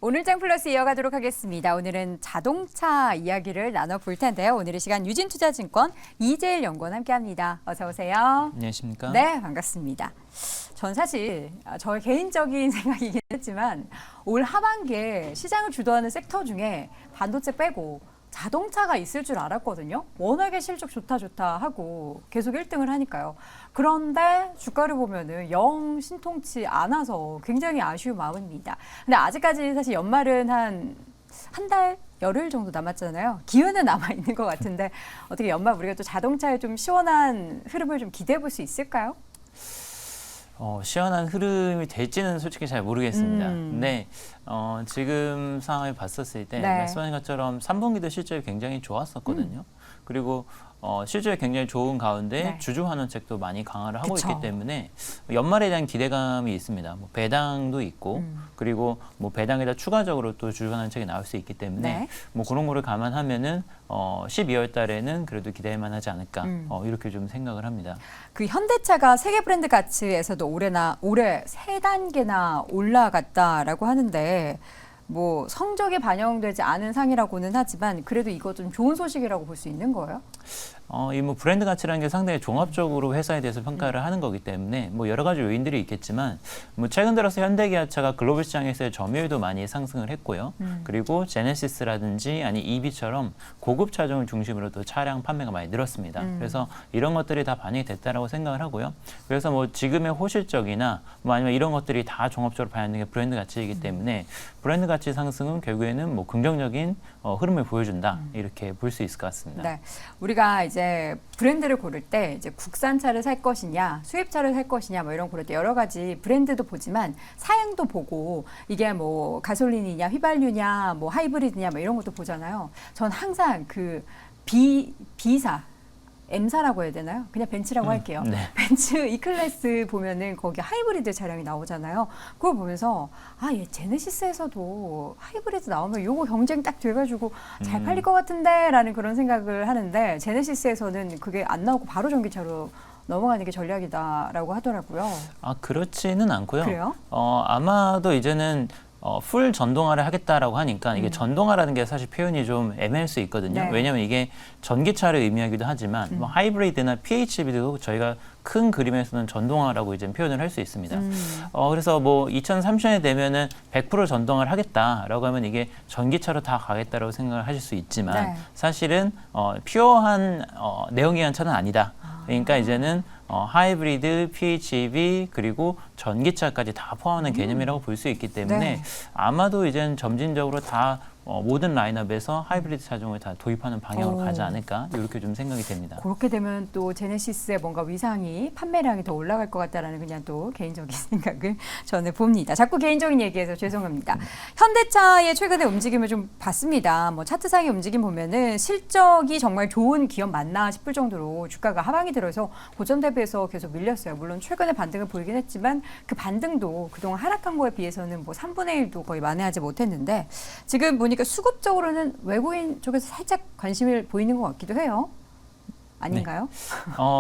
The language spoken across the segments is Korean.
오늘장 플러스 이어가도록 하겠습니다. 오늘은 자동차 이야기를 나눠볼 텐데요. 오늘의 시간 유진투자증권 이재일 연구원 함께합니다. 어서 오세요. 안녕하십니까? 네, 반갑습니다. 전 사실 저의 개인적인 생각이긴 했지만 올 하반기에 시장을 주도하는 섹터 중에 반도체 빼고 자동차가 있을 줄 알았거든요. 워낙에 실적 좋다 하고 계속 1등을 하니까요. 그런데 주가를 보면은 영 신통치 않아서 굉장히 아쉬운 마음입니다. 근데 아직까지 사실 연말은 한 달, 열흘 정도 남았잖아요. 기회는 남아있는 것 같은데 어떻게 연말 우리가 또 자동차에 좀 시원한 흐름을 좀 기대해 볼 수 있을까요? 시원한 흐름이 될지는 솔직히 잘 모르겠습니다. 근데 지금 상황을 봤었을 때 네. 말씀하신 것처럼 3분기도 실적이 굉장히 좋았었거든요. 그리고 실적이 굉장히 좋은 가운데 네. 주주 환원책도 많이 강화를 하고 그쵸. 있기 때문에 연말에 대한 기대감이 있습니다. 뭐 배당도 있고 그리고 뭐 배당에다 추가적으로 또 주주 환원책이 나올 수 있기 때문에 네. 뭐 그런 거를 감안하면은 12월 달에는 그래도 기대할 만하지 않을까 이렇게 좀 생각을 합니다. 그 현대차가 세계 브랜드 가치에서도 올해 3단계나 올라갔다라고 하는데 뭐 성적에 반영되지 않은 상이라고는 하지만 그래도 이거 좀 좋은 소식이라고 볼 수 있는 거예요? 이 뭐 브랜드 가치라는 게 상당히 종합적으로 회사에 대해서 평가를 하는 거기 때문에 뭐 여러 가지 요인들이 있겠지만 뭐 최근 들어서 현대기아차가 글로벌 시장에서의 점유율도 많이 상승을 했고요. 그리고 제네시스라든지 아니 EV처럼 고급 차종을 중심으로 또 차량 판매가 많이 늘었습니다. 그래서 이런 것들이 다 반영이 됐다라고 생각을 하고요. 그래서 뭐 지금의 호실적이나 뭐 아니면 이런 것들이 다 종합적으로 반영된 게 브랜드 가치이기 때문에 브랜드 가치 상승은 결국에는 뭐 긍정적인 흐름을 보여준다 이렇게 볼 수 있을 것 같습니다. 네, 우리가 이제 브랜드를 고를 때 이제 국산차를 살 것이냐, 수입차를 살 것이냐, 뭐 이런 고를 때 여러 가지 브랜드도 보지만 사양도 보고 이게 뭐 가솔린이냐, 휘발유냐, 뭐 하이브리드냐, 뭐 이런 것도 보잖아요. 전 항상 그 B사 M사라고 해야 되나요? 그냥 벤츠라고 할게요. 네. 벤츠 E클래스 보면은 거기 하이브리드 차량이 나오잖아요. 그걸 보면서 얘 제네시스에서도 하이브리드 나오면 요거 경쟁 딱 돼가지고 잘 팔릴 것 같은데라는 그런 생각을 하는데 제네시스에서는 그게 안 나오고 바로 전기차로 넘어가는 게 전략이다라고 하더라고요. 그렇지는 않고요. 그래요? 아마도 이제는 풀 전동화를 하겠다라고 하니까 이게 전동화라는 게 사실 표현이 좀 애매할 수 있거든요. 네. 왜냐하면 이게 전기차를 의미하기도 하지만 뭐 하이브리드나 PHEV도 저희가 큰 그림에서는 전동화라고 이제 표현을 할 수 있습니다. 그래서 뭐 2030년에 되면은 100% 전동화를 하겠다라고 하면 이게 전기차로 다 가겠다라고 생각을 하실 수 있지만 네. 사실은 퓨어한 내연기관 차는 아니다. 그러니까 이제는 하이브리드, PHEV 그리고 전기차까지 다 포함하는 개념이라고 볼 수 있기 때문에 네. 아마도 이제는 점진적으로 다 모든 라인업에서 하이브리드 차종을 다 도입하는 방향으로 가지 않을까 이렇게 좀 생각이 됩니다. 그렇게 되면 또 제네시스의 뭔가 위상이 판매량이 더 올라갈 것 같다라는 그냥 또 개인적인 생각을 저는 봅니다. 자꾸 개인적인 얘기해서 죄송합니다. 현대차의 최근의 움직임을 좀 봤습니다. 뭐 차트상의 움직임 보면은 실적이 정말 좋은 기업 맞나 싶을 정도로 주가가 하방이 들어서 고점 대비해서 계속 밀렸어요. 물론 최근에 반등을 보이긴 했지만 그 반등도 그동안 하락한 거에 비해서는 뭐 3분의 1도 거의 만회하지 못했는데 지금 보니까 수급적으로는 외국인 쪽에서 살짝 관심을 보이는 것 같기도 해요. 아닌가요?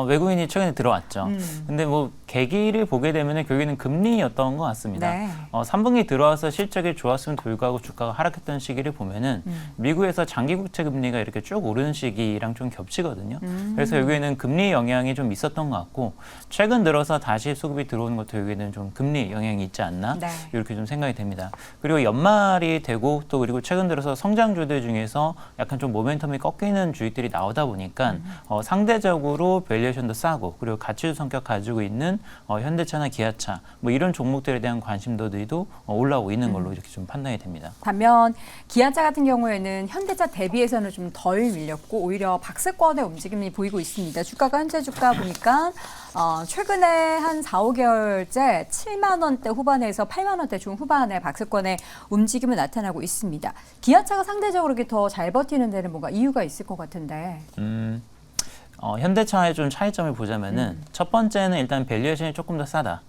외국인이 최근에 들어왔죠. 근데 뭐 계기를 보게 되면 결국에는 금리였던 것 같습니다. 네. 3분기 들어와서 실적이 좋았음에도 불구하고 주가가 하락했던 시기를 보면은 미국에서 장기 국채 금리가 이렇게 쭉 오르는 시기랑 좀 겹치거든요. 그래서 여기에는 금리 영향이 좀 있었던 것 같고 최근 들어서 다시 수급이 들어오는 것도 여기에는 좀 금리 영향이 있지 않나 네. 이렇게 좀 생각이 됩니다. 그리고 연말이 되고 또 그리고 최근 들어서 성장주들 중에서 약간 좀 모멘텀이 꺾이는 주식들이 나오다 보니까 상대적으로 밸류에이션도 싸고 그리고 가치주 성격 가지고 있는 현대차나 기아차 뭐 이런 종목들에 대한 관심도들도 올라오고 있는 걸로 이렇게 좀 판단이 됩니다. 반면 기아차 같은 경우에는 현대차 대비해서는 좀 덜 밀렸고 오히려 박스권의 움직임이 보이고 있습니다. 주가가 현재 주가 보니까 최근에 한 4, 5개월째 7만 원대 후반에서 8만 원대 중후반의 박스권의 움직임이 나타나고 있습니다. 기아차가 상대적으로 더 잘 버티는 데는 뭔가 이유가 있을 것 같은데. 현대차의 좀 차이점을 보자면은 첫 번째는 일단 밸류에이션이 조금 더 싸다.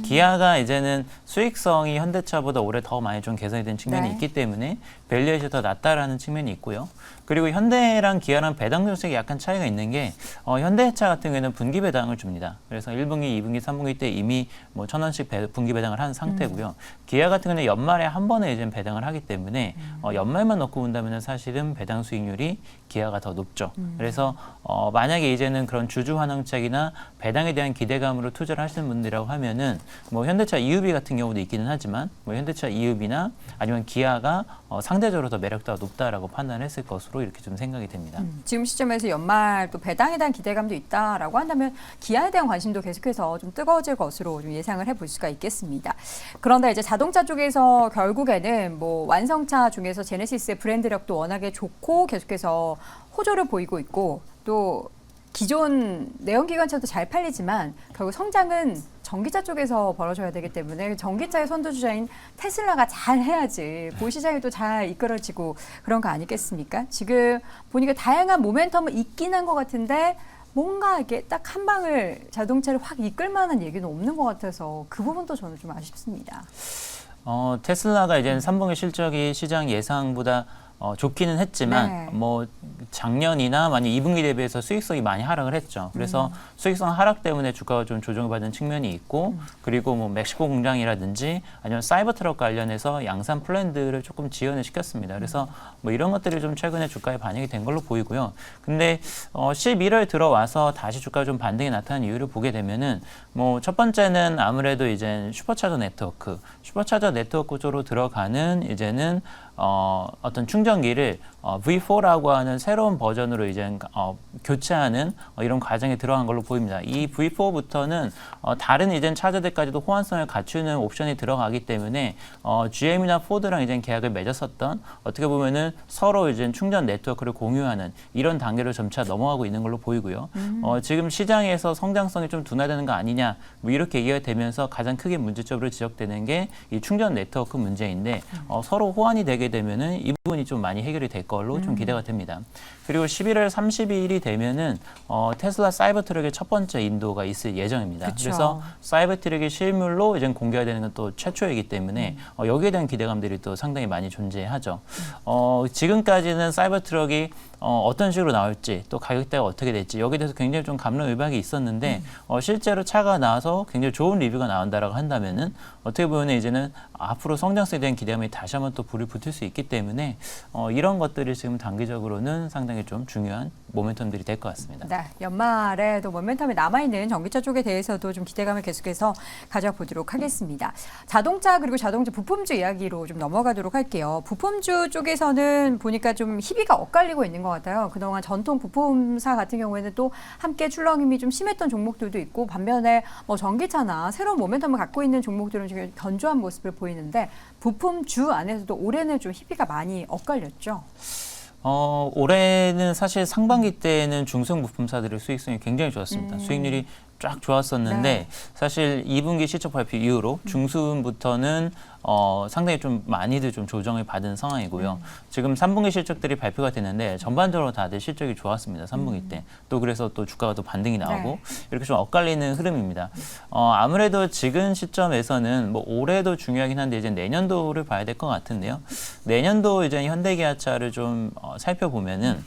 기아가 이제는 수익성이 현대차보다 올해 더 많이 좀 개선이 된 측면이 네. 있기 때문에 밸류에이션이 더 낮다라는 측면이 있고요. 그리고 현대랑 기아랑 배당 정책이 약간 차이가 있는 게 현대차 같은 경우에는 분기 배당을 줍니다. 그래서 1분기, 2분기, 3분기 때 이미 뭐 1,000원씩 분기 배당을 한 상태고요. 기아 같은 경우는 연말에 한 번에 이제 배당을 하기 때문에 연말만 넣고 본다면 사실은 배당 수익률이 기아가 더 높죠. 그래서 만약에 이제는 그런 주주 환원책이나 배당에 대한 기대감으로 투자를 하시는 분들이라고 하면은 뭐 현대차 EUV 같은 경우도 있기는 하지만 뭐 현대차 EUV나 아니면 기아가 상대적으로 더 매력도가 높다라고 판단했을 것으로 이렇게 좀 생각이 됩니다. 지금 시점에서 연말 또 배당에 대한 기대감도 있다라고 한다면 기아에 대한 관심도 계속해서 좀 뜨거워질 것으로 좀 예상을 해볼 수가 있겠습니다. 그런데 이제 자동차 쪽에서 결국에는 뭐 완성차 중에서 제네시스의 브랜드력도 워낙에 좋고 계속해서 호조를 보이고 있고 또 기존 내연기관차도 잘 팔리지만 결국 성장은 전기차 쪽에서 벌어져야 되기 때문에 전기차의 선두주자인 테슬라가 잘 해야지 그 시장이 또 잘 이끌어지고 그런 거 아니겠습니까? 지금 보니까 다양한 모멘텀은 있긴 한 것 같은데 뭔가 이게 딱 한 방을 자동차를 확 이끌 만한 얘기는 없는 것 같아서 그 부분도 저는 좀 아쉽습니다. 테슬라가 이제 3분기 실적이 시장 예상보다 좋기는 했지만 네. 뭐 작년이나 만약 2분기 대비해서 수익성이 많이 하락을 했죠. 그래서 수익성 하락 때문에 주가가 좀 조정을 받은 측면이 있고 그리고 뭐 멕시코 공장이라든지 아니면 사이버 트럭 관련해서 양산 플랜들을 조금 지연을 시켰습니다. 그래서 뭐 이런 것들이 좀 최근에 주가에 반영이 된 걸로 보이고요. 근데 11월 들어와서 다시 주가가 좀 반등이 나타난 이유를 보게 되면은 뭐 첫 번째는 아무래도 이제 슈퍼차저 네트워크 쪽으로 들어가는 이제는 어떤 충전기를 V4라고 하는 새로운 버전으로 이제 교체하는 이런 과정에 들어간 걸로 보입니다. 이 V4부터는 다른 이제 차저들까지도 호환성을 갖추는 옵션이 들어가기 때문에 GM이나 포드랑 이제 계약을 맺었었던 어떻게 보면은 서로 이제 충전 네트워크를 공유하는 이런 단계로 점차 넘어가고 있는 걸로 보이고요. 지금 시장에서 성장성이 좀 둔화되는 거 아니냐 뭐 이렇게 얘기가 되면서 가장 크게 문제점으로 지적되는 게 이 충전 네트워크 문제인데 서로 호환이 되게 되면은 이 부분이 좀 많이 해결이 될 걸로 좀 기대가 됩니다. 그리고 11월 30일이 되면은 테슬라 사이버 트럭의 첫 번째 인도가 있을 예정입니다. 그쵸. 그래서 사이버 트럭의 실물로 이제 공개가 되는 건 또 최초이기 때문에 여기에 대한 기대감들이 또 상당히 많이 존재하죠. 지금까지는 사이버 트럭이 어떤 식으로 나올지 또 가격대가 어떻게 될지 여기에 대해서 굉장히 좀 갑론을박이 있었는데 실제로 차가 나와서 굉장히 좋은 리뷰가 나온다라고 한다면은 어떻게 보면 이제는 앞으로 성장성에 대한 기대감이 다시 한번 또 불이 붙을 수 있기 때문에 이런 것들이 지금 단기적으로는 상당히 좀 중요한 모멘텀들이 될 것 같습니다. 네, 연말에도 모멘텀이 남아있는 전기차 쪽에 대해서도 좀 기대감을 계속해서 가져보도록 하겠습니다. 자동차 그리고 자동차 부품주 이야기로 좀 넘어가도록 할게요. 부품주 쪽에서는 보니까 좀 희비가 엇갈리고 있는 것 같아요. 그동안 전통 부품사 같은 경우에는 또 함께 출렁임이 좀 심했던 종목들도 있고 반면에 뭐 전기차나 새로운 모멘텀을 갖고 있는 종목들은 지금 견조한 모습을 보이는데 부품주 안에서도 올해는 좀 희비가 많이 엇갈렸죠. 올해는 사실 상반기 때는 중소형 부품사들의 수익성이 굉장히 좋았습니다. 수익률이 쫙 좋았었는데 네. 사실 2분기 실적 발표 이후로 중순부터는 상당히 좀 많이들 좀 조정을 받은 상황이고요. 지금 3분기 실적들이 발표가 됐는데 전반적으로 다들 실적이 좋았습니다. 3분기 때. 또 그래서 또 주가가 또 반등이 나오고 네. 이렇게 좀 엇갈리는 흐름입니다. 아무래도 지금 시점에서는 뭐 올해도 중요하긴 한데 이제 내년도를 봐야 될 것 같은데요. 내년도 이제 현대기아차를 좀 살펴보면은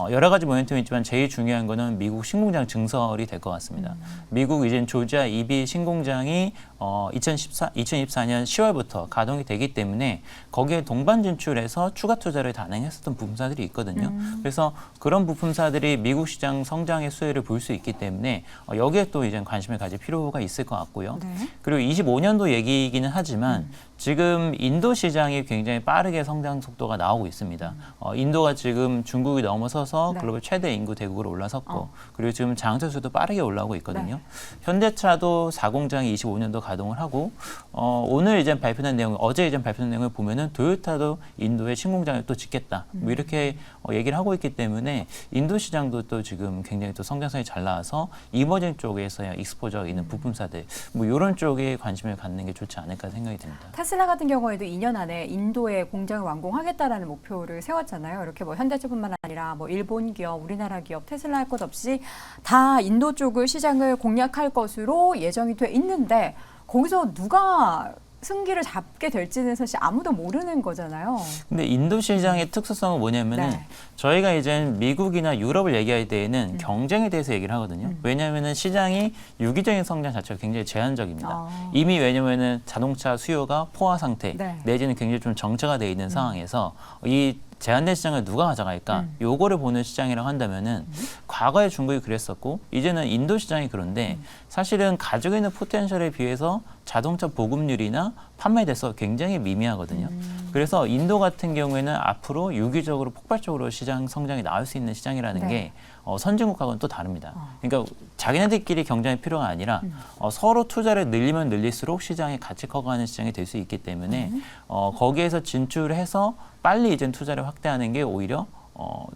여러 가지 모멘텀이 있지만 제일 중요한 거는 미국 신공장 증설이 될 것 같습니다. 미국 이제 조지아 EV 신공장이 2024년 10월부터 가동이 되기 때문에 거기에 동반 진출해서 추가 투자를 단행했었던 부품사들이 있거든요. 그래서 그런 부품사들이 미국 시장 성장의 수혜를 볼 수 있기 때문에 여기에 또 이제 관심을 가질 필요가 있을 것 같고요. 네. 그리고 25년도 얘기이기는 하지만 지금 인도 시장이 굉장히 빠르게 성장 속도가 나오고 있습니다. 인도가 지금 중국이 넘어서서 네. 글로벌 최대 인구 대국으로 올라섰고 그리고 지금 장터 수도 빠르게 올라오고 있거든요. 네. 현대차도 4공장이 25년도 가동을 하고 오늘 이제 발표된 내용, 어제 이제 발표된 내용을 보면은 도요타도 인도에 신공장을 또 짓겠다. 뭐 이렇게 얘기를 하고 있기 때문에 인도 시장도 또 지금 굉장히 또 성장성이 잘 나와서 이머징 쪽에서야 익스포저가 있는 부품사들 뭐 이런 쪽에 관심을 갖는 게 좋지 않을까 생각이 듭니다. 테슬라 같은 경우에도 2년 안에 인도에 공장을 완공하겠다라는 목표를 세웠잖아요. 이렇게 뭐 현대차뿐만 아니라 뭐 일본 기업, 우리나라 기업, 테슬라 할 것 없이 다 인도 쪽을 시장을 공략할 것으로 예정이 돼 있는데 거기서 누가 승기를 잡게 될지는 사실 아무도 모르는 거잖아요. 근데 인도 시장의 특수성은 뭐냐면은 네. 저희가 이제 미국이나 유럽을 얘기할 때에는 경쟁에 대해서 얘기를 하거든요. 왜냐하면은 시장이 유기적인 성장 자체가 굉장히 제한적입니다. 이미 왜냐면은 자동차 수요가 포화 상태 네. 내지는 굉장히 좀 정체가 돼 있는 상황에서 이 제한된 시장을 누가 가져갈까? 요거를 보는 시장이라고 한다면은 과거에 중국이 그랬었고 이제는 인도 시장이 그런데 사실은 가지고 있는 포텐셜에 비해서 자동차 보급률이나 판매 대수가 굉장히 미미하거든요. 그래서 인도 같은 경우에는 앞으로 유기적으로 폭발적으로 시장 성장이 나올 수 있는 시장이라는 네. 게 선진국하고는 또 다릅니다. 그러니까 자기네들끼리 경쟁의 필요가 아니라 서로 투자를 늘리면 늘릴수록 시장이 같이 커가는 시장이 될 수 있기 때문에 거기에서 진출해서 빨리 이제 투자를 확대하는 게 오히려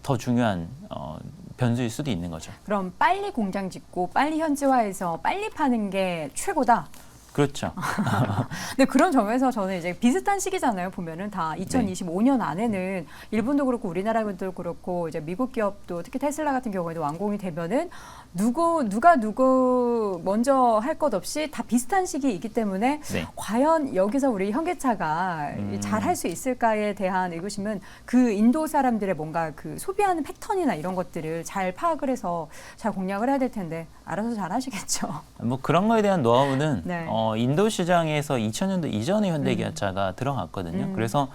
더 중요한 변수일 수도 있는 거죠. 그럼 빨리 공장 짓고 빨리 현지화해서 빨리 파는 게 최고다. 그렇죠. 근데 그런 점에서 저는 이제 비슷한 시기잖아요. 보면은 다 2025년 안에는 일본도 그렇고 우리나라도 그렇고 이제 미국 기업도 특히 테슬라 같은 경우에도 완공이 되면은 누가 누구 먼저 할 것 없이 다 비슷한 시기이기 때문에 네. 과연 여기서 우리 현대차가 잘 할 수 있을까에 대한 의구심은 그 인도 사람들의 뭔가 그 소비하는 패턴이나 이런 것들을 잘 파악을 해서 잘 공략을 해야 될 텐데 알아서 잘 하시겠죠. 뭐 그런 거에 대한 노하우는 네. 인도 시장에서 2000년도 이전에 현대기아차가 들어갔거든요. 그래서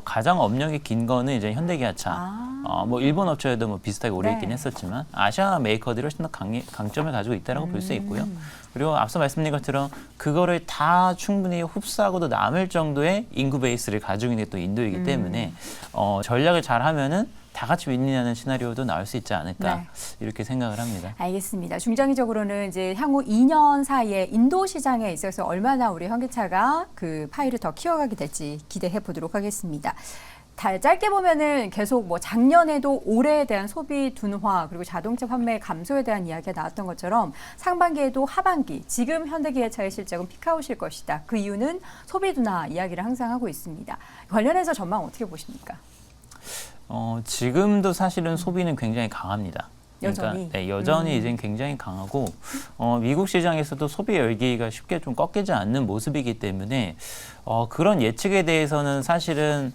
가장 업력이 긴 거는 이제 현대기아차. 뭐 일본 업체에도 뭐 비슷하게 오래 있긴 네. 했었지만 아시아 메이커들이 훨씬 더 강점을 가지고 있다라고 볼 수 있고요. 그리고 앞서 말씀드린 것처럼 그거를 다 충분히 흡수하고도 남을 정도의 인구 베이스를 가지고 있는 게 또 인도이기 때문에 전략을 잘 하면은 다 같이 윈윈하는 시나리오도 나올 수 있지 않을까 네. 이렇게 생각을 합니다. 알겠습니다. 중장기적으로는 이제 향후 2년 사이에 인도 시장에 있어서 얼마나 우리 현대차가 그 파이를 더 키워가게 될지 기대해 보도록 하겠습니다. 짧게 보면은 계속 뭐 작년에도 올해에 대한 소비 둔화 그리고 자동차 판매 감소에 대한 이야기가 나왔던 것처럼 상반기에도 하반기 지금 현대기아차의 실적은 피크아웃일 것이다. 그 이유는 소비 둔화 이야기를 항상 하고 있습니다. 관련해서 전망 어떻게 보십니까? 지금도 사실은 소비는 굉장히 강합니다. 여전히? 그러니까, 네, 여전히 이제 굉장히 강하고 미국 시장에서도 소비 열기가 쉽게 좀 꺾이지 않는 모습이기 때문에 그런 예측에 대해서는 사실은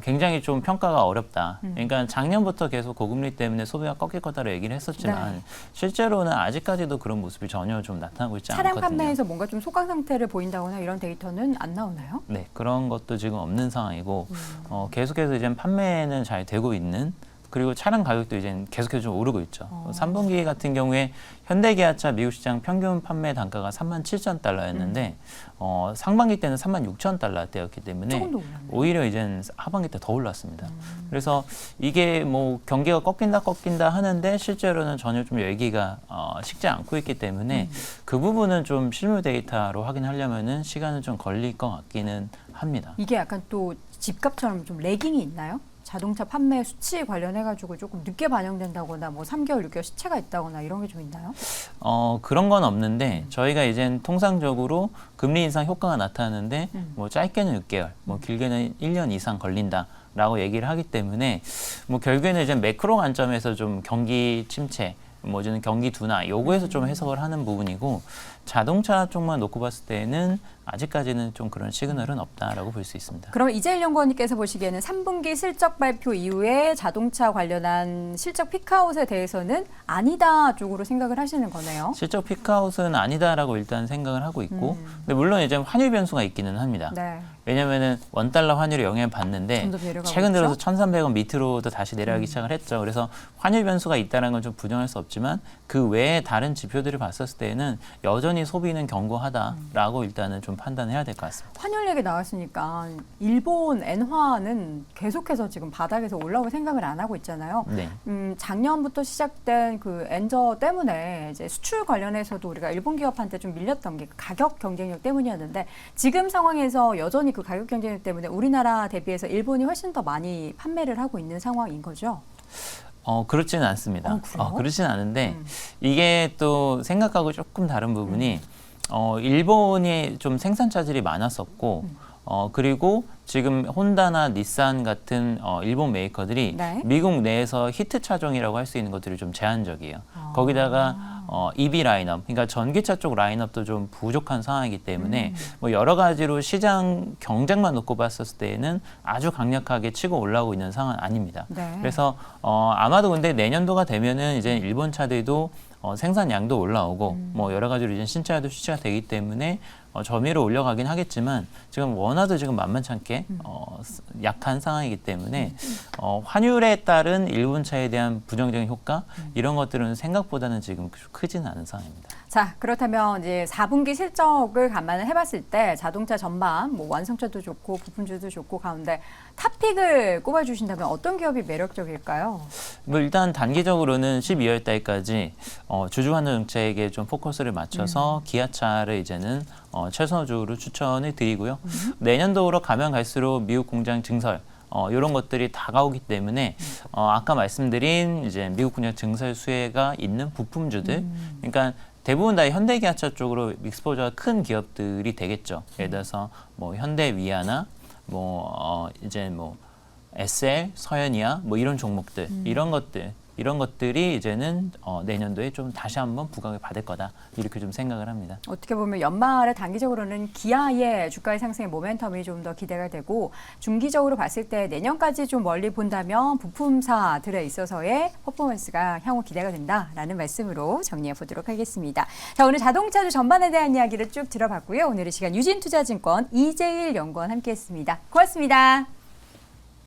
굉장히 좀 평가가 어렵다. 그러니까 작년부터 계속 고금리 때문에 소비가 꺾일 거다라고 얘기를 했었지만 네. 실제로는 아직까지도 그런 모습이 전혀 좀 나타나고 있지 차량 않거든요. 판매에서 뭔가 좀 소강 상태를 보인다거나 이런 데이터는 안 나오나요? 네, 그런 것도 지금 없는 상황이고 계속해서 이제 판매는 잘 되고 있는 그리고 차량 가격도 이제 계속해서 좀 오르고 있죠. 3분기 같은 경우에 현대기아차 미국 시장 평균 판매 단가가 37,000달러였는데 상반기 때는 36,000달러대였기 때문에 조금 더 올랐네요. 오히려 이제 하반기 때 더 올랐습니다. 그래서 이게 뭐 경기가 꺾인다 하는데 실제로는 전혀 좀 열기가 식지 않고 있기 때문에 그 부분은 좀 실무 데이터로 확인하려면은 시간은 좀 걸릴 것 같기는 합니다. 이게 약간 또 집값처럼 좀 레깅이 있나요? 자동차 판매 수치 관련해가지고 조금 늦게 반영된다거나 뭐 3개월, 6개월 시차가 있다거나 이런 게 좀 있나요? 그런 건 없는데 저희가 이젠 통상적으로 금리 인상 효과가 나타나는데 뭐 짧게는 6개월, 뭐 길게는 1년 이상 걸린다라고 얘기를 하기 때문에 뭐 결국에는 이제 매크로 관점에서 좀 경기 침체, 뭐 저는 경기 둔화 요거에서 좀 해석을 하는 부분이고 자동차 쪽만 놓고 봤을 때는 아직까지는 좀 그런 시그널은 없다라고 볼 수 있습니다. 그럼 이재일 연구원님께서 보시기에는 3분기 실적 발표 이후에 자동차 관련한 실적 피크아웃에 대해서는 아니다 쪽으로 생각을 하시는 거네요. 실적 피크아웃은 아니다라고 일단 생각을 하고 있고 근데 물론 이제 환율 변수가 있기는 합니다. 네. 왜냐면은 원달러 환율이 영향을 받는데 점점 내려가고 최근 들어서 있죠? 1,300원 밑으로도 다시 내려가기 시작을 했죠. 그래서 환율 변수가 있다는 건 좀 부정할 수 없지만 그 외에 다른 지표들을 봤었을 때는 여전히 소비는 견고하다라고 일단은 좀 판단해야 될 것 같습니다. 환율 얘기 나왔으니까 일본 엔화는 계속해서 지금 바닥에서 올라올 생각을 안 하고 있잖아요. 네. 작년부터 시작된 그 엔저 때문에 이제 수출 관련해서도 우리가 일본 기업한테 좀 밀렸던 게 가격 경쟁력 때문이었는데 지금 상황에서 여전히 그 가격 경쟁력 때문에 우리나라 대비해서 일본이 훨씬 더 많이 판매를 하고 있는 상황인 거죠. 그렇지는 않습니다. 그래요? 그렇지는 않은데 이게 또 생각하고 조금 다른 부분이 일본이 좀 생산 차질이 많았었고 그리고 지금 혼다나 닛산 같은 일본 메이커들이 네. 미국 내에서 히트 차종이라고 할 수 있는 것들이 좀 제한적이에요. 거기다가 EV 라인업, 그러니까 전기차 쪽 라인업도 좀 부족한 상황이기 때문에 뭐 여러 가지로 시장 경쟁만 놓고 봤었을 때에는 아주 강력하게 치고 올라오고 있는 상황은 아닙니다. 네. 그래서 아마도 근데 내년도가 되면은 이제 일본 차들도 생산량도 올라오고 뭐 여러 가지로 이제 신차도 출시가 되기 때문에 점유를 올려가긴 하겠지만 지금 원화도 지금 만만찮게 약한 상황이기 때문에 환율에 따른 일본 차에 대한 부정적인 효과 이런 것들은 생각보다는 지금 크지는 않은 상황입니다. 자, 그렇다면 이제 4분기 실적을 감안을 해봤을 때 자동차 전반, 뭐 완성차도 좋고 부품주도 좋고 가운데 탑픽을 꼽아주신다면 어떤 기업이 매력적일까요? 뭐 일단 단기적으로는 12월 달까지 주주환원 정책에 좀 포커스를 맞춰서 기아차를 이제는 최선주로 추천을 드리고요. 내년도로 가면 갈수록 미국 공장 증설 이런 것들이 다가오기 때문에 아까 말씀드린 이제 미국 공장 증설 수혜가 있는 부품주들, 그러니까 대부분 다 현대기아차 쪽으로 익스포저가 큰 기업들이 되겠죠. 예를 들어서 뭐 현대위아나 뭐 이제 뭐 SL, 서현이아 뭐 이런 종목들 이런 것들이 이제는 내년도에 좀 다시 한번 부각을 받을 거다 이렇게 좀 생각을 합니다. 어떻게 보면 연말에 단기적으로는 기아의 주가의 상승의 모멘텀이 좀 더 기대가 되고 중기적으로 봤을 때 내년까지 좀 멀리 본다면 부품사들에 있어서의 퍼포먼스가 향후 기대가 된다라는 말씀으로 정리해 보도록 하겠습니다. 자, 오늘 자동차주 전반에 대한 이야기를 쭉 들어봤고요. 오늘 이 시간 유진투자증권 이재일 연구원 함께했습니다. 고맙습니다.